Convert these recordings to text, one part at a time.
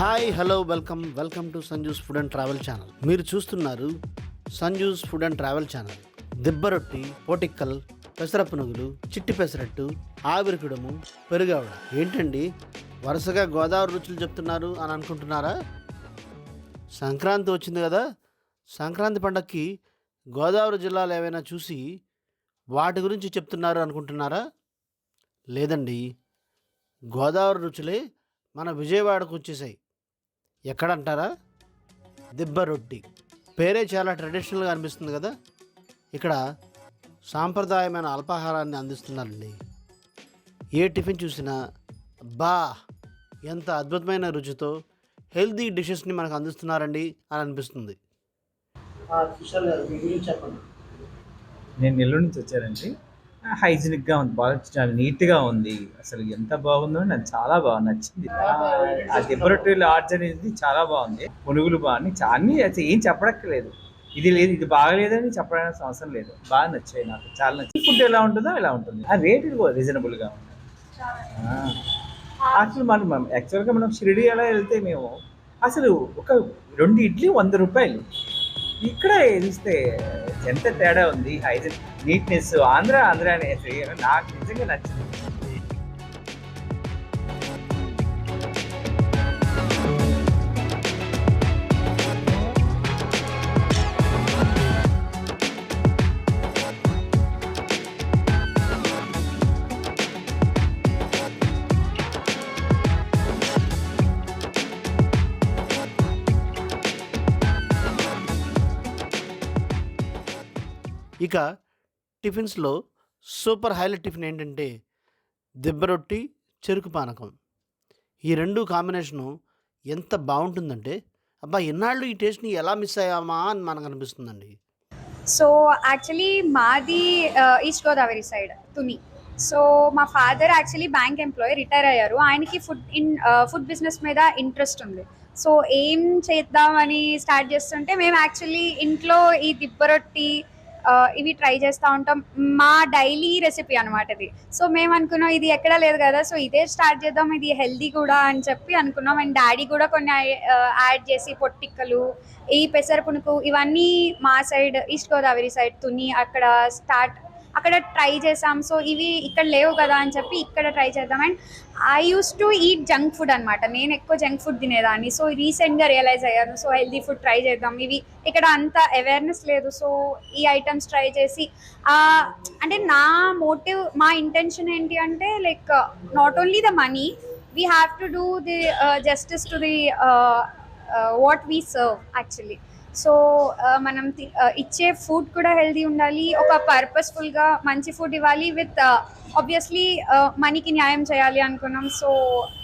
Hi hello welcome to Sanju's food and travel channel. మీరు చూస్తున్నారు Sanju's food and travel channel. దిబ్బరొట్టి, పోటిక్కల్, పెసర పునుగులు, చిట్టి పెసరట్టు, ఆవిరికుడము, పెరుగావడ. ఏంటండి వరుసగా గోదావరి రుచులు చెప్తున్నారు అని అనుకుంటున్నారా? సంక్రాంతి వచ్చింది కదా, సంక్రాంతి పండగకి గోదావరి జిల్లాలు ఏవైనా చూసి వాటి గురించి చెప్తున్నారు అనుకుంటున్నారా? లేదండి, గోదావరి రుచులే మన విజయవాడకు వచ్చేసాయి. ఎక్కడంటారా? దిబ్బ రొట్టి. పేరే చాలా ట్రెడిషనల్గా అనిపిస్తుంది కదా. ఇక్కడ సాంప్రదాయమైన అల్పాహారాన్ని అందిస్తున్నారండి. ఏ టిఫిన్ చూసినా బా ఎంత అద్భుతమైన రుచితో హెల్తీ డిషెస్ని మనకు అందిస్తున్నారండి అని అనిపిస్తుంది. చెప్పండి. నేను నెల్లూరు నుంచి వచ్చానండి. హైజీనిక్గా ఉంది, బాగా చాలా నీట్గా ఉంది. అసలు ఎంత బాగుందో నాకు చాలా బాగా నచ్చింది. ఆ డెబొరేటరీ లాడ్జ్ అనేది చాలా బాగుంది. పునుగులు బాగున్నాయి, అన్నీ అసలు ఏం చెప్పడక్కర్లేదు. ఇది లేదు, ఇది బాగలేదని చెప్పడానికి అవసరం లేదు. బాగా నచ్చాయి, నాకు చాలా నచ్చింది. ఫుడ్ ఎలా ఉంటుందో ఇలా ఉంటుంది. ఆ రేట్ కూడా రీజనబుల్గా ఉంది. అసలు మనం యాక్చువల్గా మనం షిరిడి అలా వెళ్తే మేము అసలు ఒక 2 ఇడ్లీ 100 రూపాయలు. ఇక్కడ ఇస్తే ఎంత తేడా ఉంది. హైజీన్, నీట్నెస్, ఆంధ్ర అనేసి నాకు నిజంగా నచ్చింది. ఇక టిఫిన్స్లో సూపర్ హైలైట్ టిఫిన్ ఏంటంటే దిబ్బరొట్టి, చెరుకు పానకం. ఈ రెండు కాంబినేషను ఎంత బాగుంటుందంటే అబ్బా ఇన్నాళ్ళు ఈ టేస్ట్ని ఎలా మిస్ అయ్యామా అని మనకు అనిపిస్తుందండి. సో యాక్చువల్లీ మాది east Godavari side Tuni. So మా father actually bank employee, retire అయ్యారు. ఆయనకి ఫుడ్ బిజినెస్ మీద ఇంట్రెస్ట్ ఉంది. సో ఏం చేద్దామని స్టార్ట్ చేస్తుంటే మేము యాక్చువల్లీ ఇంట్లో ఈ దిబ్బరొట్టి ఇవి ట్రై చేస్తూ ఉంటాం. మా డైలీ రెసిపీ అనమాట ఇది. సో మేము అనుకున్నాం ఇది ఎక్కడా లేదు కదా, సో ఇదే స్టార్ట్ చేద్దాం, ఇది హెల్దీ కూడా అని చెప్పి అనుకున్నాం. అండ్ డాడీ కూడా కొన్ని యాడ్ చేసి పొట్టిక్కలు, ఈ పెసర పునుకు ఇవన్నీ మా side east Godavari side Tuni అక్కడ ట్రై చేసాం. సో ఇవి ఇక్కడ లేవు కదా అని చెప్పి ఇక్కడ ట్రై చేద్దాం. And I use to eat junk food అనమాట. నేను ఎక్కువ జంక్ ఫుడ్ తినేదాన్ని. సో రీసెంట్గా రియలైజ్ అయ్యాను, సో హెల్దీ ఫుడ్ ట్రై చేద్దాం. ఇవి ఇక్కడ అంత అవేర్నెస్ లేదు. సో ఈ ఐటమ్స్ ట్రై చేసి అంటే నా మోటివ్, మా ఇంటెన్షన్ ఏంటి అంటే like not only the money, we have to do the justice to the what we serve actually. So మనం ఇచ్చే ఫుడ్ కూడా హెల్దీ ఉండాలి, ఒక పర్పస్ఫుల్గా మంచి ఫుడ్ ఇవ్వాలి, విత్ ఆబ్వియస్లీ మనీకి న్యాయం చేయాలి అనుకున్నాం. సో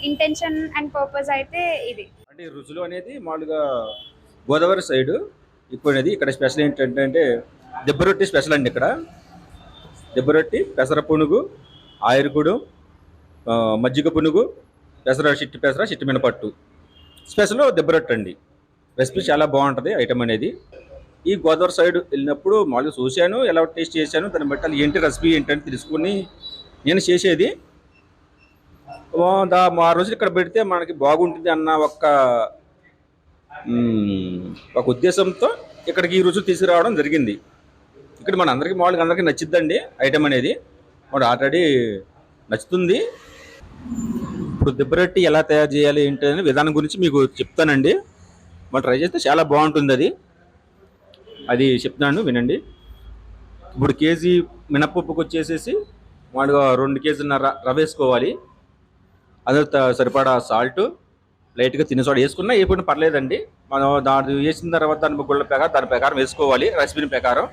ఇంటెన్షన్ అండ్ పర్పస్ అయితే ఇది. అంటే రుచులు అనేది మామూలుగా గోదావరి సైడు ఎక్కువనేది. ఇక్కడ స్పెషల్ ఏంటంటే దిబ్బరొట్టి స్పెషల్ అండి. ఇక్కడ దిబ్బరొట్టి, పెసర పునుగు, ఆయుర్కుడు, మజ్జిగ పునుగు, చిట్టి పెసర, చిట్టి మినపట్టు స్పెషల్ దిబ్బరొట్టి అండి. రెసిపీ చాలా బాగుంటుంది ఐటమ్ అనేది. ఈ గోదావరి సైడ్ వెళ్ళినప్పుడు మామూలుగా చూశాను, ఎలా టేస్ట్ చేశాను, దాన్ని బట్టి అది ఏంటి రెసిపీ ఏంటని తెలుసుకుని నేను చేసేది. ఆ రోజు ఇక్కడ పెడితే మనకి బాగుంటుంది అన్న ఒక ఉద్దేశంతో ఇక్కడికి ఈ రుచి తీసుకురావడం జరిగింది. ఇక్కడ మన మామూలుగా అందరికీ నచ్చిద్దండి ఐటమ్ అనేది. మాకు ఆల్రెడీ నచ్చుతుంది. ఇప్పుడు దిబ్బరొట్టి ఎలా తయారు చేయాలి ఏంటి అనే విధానం గురించి మీకు చెప్తానండి. మనం ట్రై చేస్తే చాలా బాగుంటుంది. అది చెప్తున్నాను వినండి. ఇప్పుడు కేజీ మినపప్పుకు వచ్చేసేసి మామూలుగా 2 కేజీన్నర రవ్వ వేసుకోవాలి. అదే సరిపడా సాల్ట్, లైట్గా తినే సోడా వేసుకున్నా వేయకుండా పర్లేదండి. మనం దాన్ని వేసిన తర్వాత దాని ప్రకారం వేసుకోవాలి. రెసిపీ ప్రకారం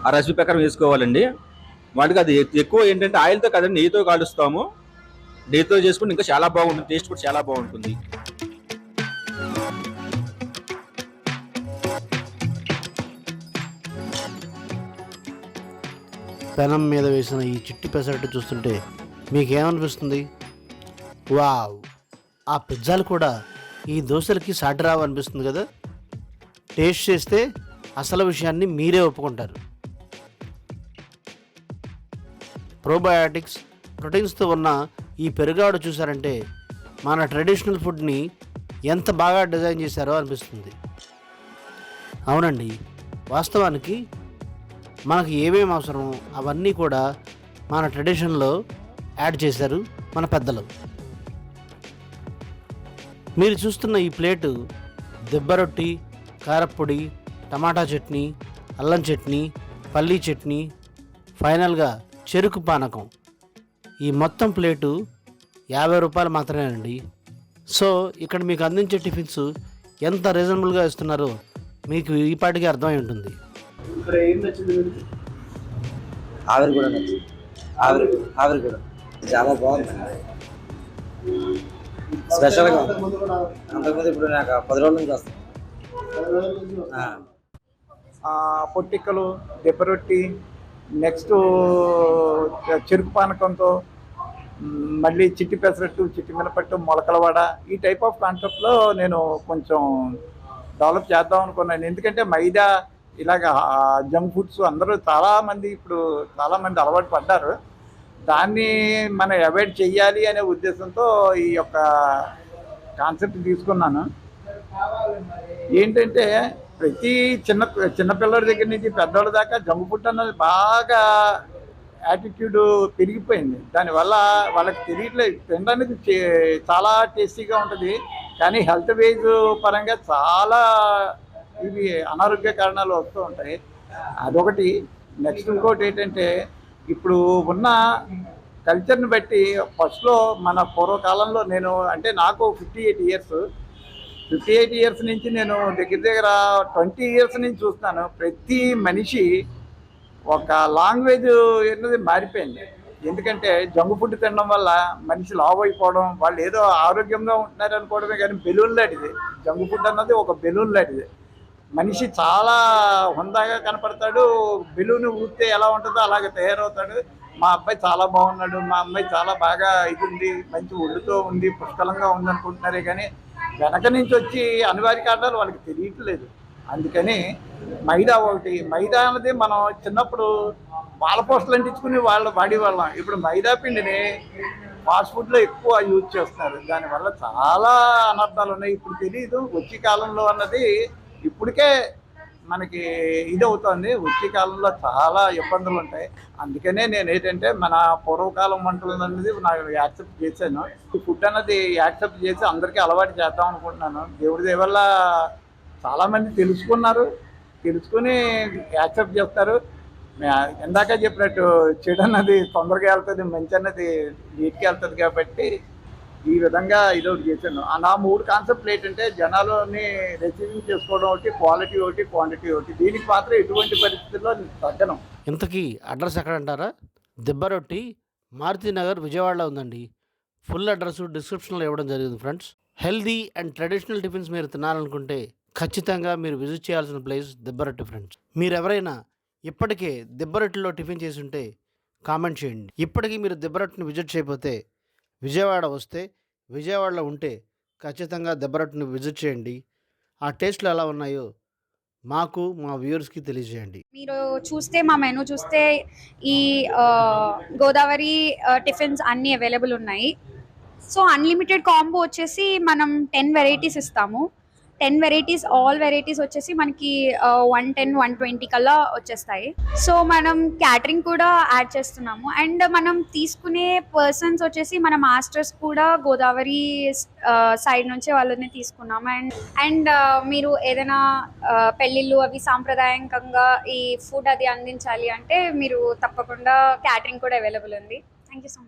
ఆ రెసిపీ ప్రకారం వేసుకోవాలండి. వాటికి అది ఎక్కువ ఏంటంటే ఆయిల్తో కదండి, నెయ్యితో కాలుస్తాము. నెయ్యితో చేసుకుంటే ఇంకా చాలా బాగుంటుంది, టేస్ట్ కూడా చాలా బాగుంటుంది. పెనం మీద వేసిన ఈ చిట్టి పెసరట్టు చూస్తుంటే మీకేమనిపిస్తుంది? వావ్, ఆ పిజ్జాలు కూడా ఈ దోశలకి సాటి రావు అనిపిస్తుంది కదా. టేస్ట్ చేస్తే అసలు విషయాన్ని మీరే ఒప్పుకుంటారు. ప్రోబయాటిక్స్, ప్రోటీన్స్తో ఉన్న ఈ పెరుగాడ చూసారంటే మన ట్రెడిషనల్ ఫుడ్ని ఎంత బాగా డిజైన్ చేశారో అనిపిస్తుంది. అవునండి, వాస్తవానికి మనకి ఏమేమి అవసరమో అవన్నీ కూడా మన ట్రెడిషన్లో యాడ్ చేశారు మన పెద్దలు. మీరు చూస్తున్న ఈ ప్లేటు దెబ్బరొట్టి, కారప్పొడి, టమాటా చట్నీ, అల్లం చట్నీ, పల్లీ చట్నీ, ఫైనల్గా చెరుకు పానకం. ఈ మొత్తం ప్లేటు 50 రూపాయలు మాత్రమేనండి. సో ఇక్కడ మీకు అందించే టిఫిన్స్ ఎంత రీజనబుల్గా ఇస్తున్నారో మీకు ఈ పాటికి అర్థమై ఉంటుంది. ఇక్కడ ఏం నచ్చింది మీకు? ఆవిరి కూడా నచ్చింది. ఆవిరి కూడా చాలా బాగుంది, స్పెషల్గా ఉంది. అంతకుముందు ఇప్పుడు నాకు 10 రోజుల నుంచి వస్తుంది. పొట్టిక్కలు, దెబ్బరొట్టి, నెక్స్ట్ చెరుకు పానకంతో, మళ్ళీ చిట్టి పెసరట్టు, చిట్టి మినపట్టు, మొలకలవాడ, ఈ టైప్ ఆఫ్ కాన్సెప్ట్లో నేను కొంచెం డెవలప్ చేద్దాం అనుకున్నాను. ఎందుకంటే మైదా ఇలాగ జంక్ ఫుడ్స్ అందరూ చాలామంది అలవాటు పడ్డారు. దాన్ని మనం అవాయిడ్ చెయ్యాలి అనే ఉద్దేశంతో ఈ యొక్క కాన్సెప్ట్ తీసుకున్నాను. ఏంటంటే ప్రతి చిన్నపిల్లడి దగ్గర నుంచి పెద్దవాళ్ళ దాకా జంక్ ఫుడ్ అన్నది బాగా యాటిట్యూడ్ పెరిగిపోయింది. దానివల్ల వాళ్ళకి తెలియట్లేదు. తినడానికి చాలా టేస్టీగా ఉంటుంది, కానీ హెల్త్ వైజ్ పరంగా చాలా ఇవి అనారోగ్య కారణాలు వస్తూ ఉంటాయి. అదొకటి. నెక్స్ట్ ఇంకోటి ఏంటంటే ఇప్పుడు ఉన్న కల్చర్ని బట్టి ఫస్ట్లో మన పూర్వకాలంలో నాకు 58 ఇయర్స్ నుంచి నేను దగ్గర 20 ఇయర్స్ నుంచి చూస్తాను. ప్రతి మనిషి ఒక లాంగ్వేజ్ అనేది మారిపోయింది. ఎందుకంటే జంక్ ఫుడ్ తినడం వల్ల మనిషి లావు అయిపోవడం, వాళ్ళు ఏదో ఆరోగ్యంగా ఉంటున్నారు అనుకోవడమే కానీ బెలూన్ లాంటిది. జంక్ ఫుడ్ అన్నది ఒక బెలూన్ లాంటిది. మనిషి చాలా హుందాగా కనపడతాడు, బెలూన్ ఊస్తే ఎలా ఉంటుందో అలాగే తయారవుతాడు. మా అబ్బాయి చాలా బాగున్నాడు, మా అమ్మాయి చాలా బాగా ఇది ఉంది, మంచి ఒళ్ళుతో ఉంది, పుష్కలంగా ఉంది అనుకుంటున్నారే కానీ వెనక నుంచి వచ్చి అనివార్య కారణాలు వాళ్ళకి తెలియట్లేదు. అందుకని మైదా అన్నది మనం చిన్నప్పుడు పాలపోస్టలు అంటించుకుని వాడేవాళ్ళం. ఇప్పుడు మైదా పిండిని ఫాస్ట్ ఫుడ్లో ఎక్కువ యూజ్ చేస్తున్నారు. దానివల్ల చాలా అనర్థాలు ఉన్నాయి. ఇప్పుడు తెలియదు, వచ్చే కాలంలో అన్నది ఇప్పటికే మనకి ఇది అవుతుంది. వచ్చే కాలంలో చాలా ఇబ్బందులు ఉంటాయి. అందుకనే నేను ఏంటంటే మన పూర్వకాలం వంటలు అనేది నాకు యాక్సెప్ట్ చేశాను. ఈ ఫుడ్ అన్నది యాక్సెప్ట్ చేసి అందరికీ అలవాటు చేద్దాం అనుకుంటున్నాను. దేవుడి దయ వల్ల చాలామంది తెలుసుకుని యాక్సెప్ట్ చేస్తారు. ఇందాక చెప్పినట్టు చెడు అన్నది తొందరగా వెళ్తుంది, మంచి అన్నది నీట్గా వెళ్తుంది. కాబట్టి ఈ విధంగా ఇదొకటి చేశాను. నా 3 కాన్సెప్ట్లు ఏంటంటే జనాలని రిసీవింగ్ చేసుకోవడం ఒకటి, క్వాలిటీ ఒకటి, క్వాంటిటీ ఒకటి. దీనికి మాత్రం ఎటువంటి పరిస్థితుల్లో తగ్గను. ఇంతకీ అడ్రస్ ఎక్కడంటారా? దెబ్బరొట్టి, మారుతినగర్, విజయవాడలో ఉందండి. ఫుల్ అడ్రస్ డిస్క్రిప్షన్లో ఇవ్వడం జరిగింది friends. Healthy and traditional tiffins మీరు తినాలనుకుంటే ఖచ్చితంగా మీరు విజిట్ చేయాల్సిన ప్లేస్ దెబ్బరొట్టి ఫ్రెండ్స్. మీరు ఎవరైనా ఇప్పటికే దెబ్బరొట్టిలో టిఫిన్ చేసి ఉంటే కామెంట్ చేయండి. ఇప్పటికీ మీరు దెబ్బరొట్టిని విజిట్ చేయకపోతే విజయవాడ వస్తే, విజయవాడలో ఉంటే ఖచ్చితంగా దెబ్బరొట్టిని విజిట్ చేయండి. ఆ టేస్ట్లు ఎలా ఉన్నాయో మాకు, మా వ్యూవర్స్కి తెలియజేయండి. మీరు చూస్తే మా మెనూ చూస్తే ఈ గోదావరి టిఫిన్స్ అన్నీ అవైలబుల్ ఉన్నాయి. సో అన్లిమిటెడ్ కాంబో వచ్చేసి మనం 10 వెరైటీస్ ఇస్తాము. 10 వెరైటీస్, ఆల్ వెరైటీస్ వచ్చేసి మనకి 110, 120 కల్లా వచ్చేస్తాయి. సో మనం క్యాటరింగ్ కూడా యాడ్ చేస్తున్నాము. అండ్ మనం తీసుకునే పర్సన్స్ వచ్చేసి మన మాస్టర్స్ కూడా గోదావరి సైడ్ నుంచి వాళ్ళని తీసుకున్నాము. అండ్ మీరు ఏదైనా పెళ్ళిళ్ళు అవి సాంప్రదాయకంగా ఈ ఫుడ్ అది అందించాలి అంటే మీరు తప్పకుండా క్యాటరింగ్ కూడా అవైలబుల్ ఉంది. Thank you so much.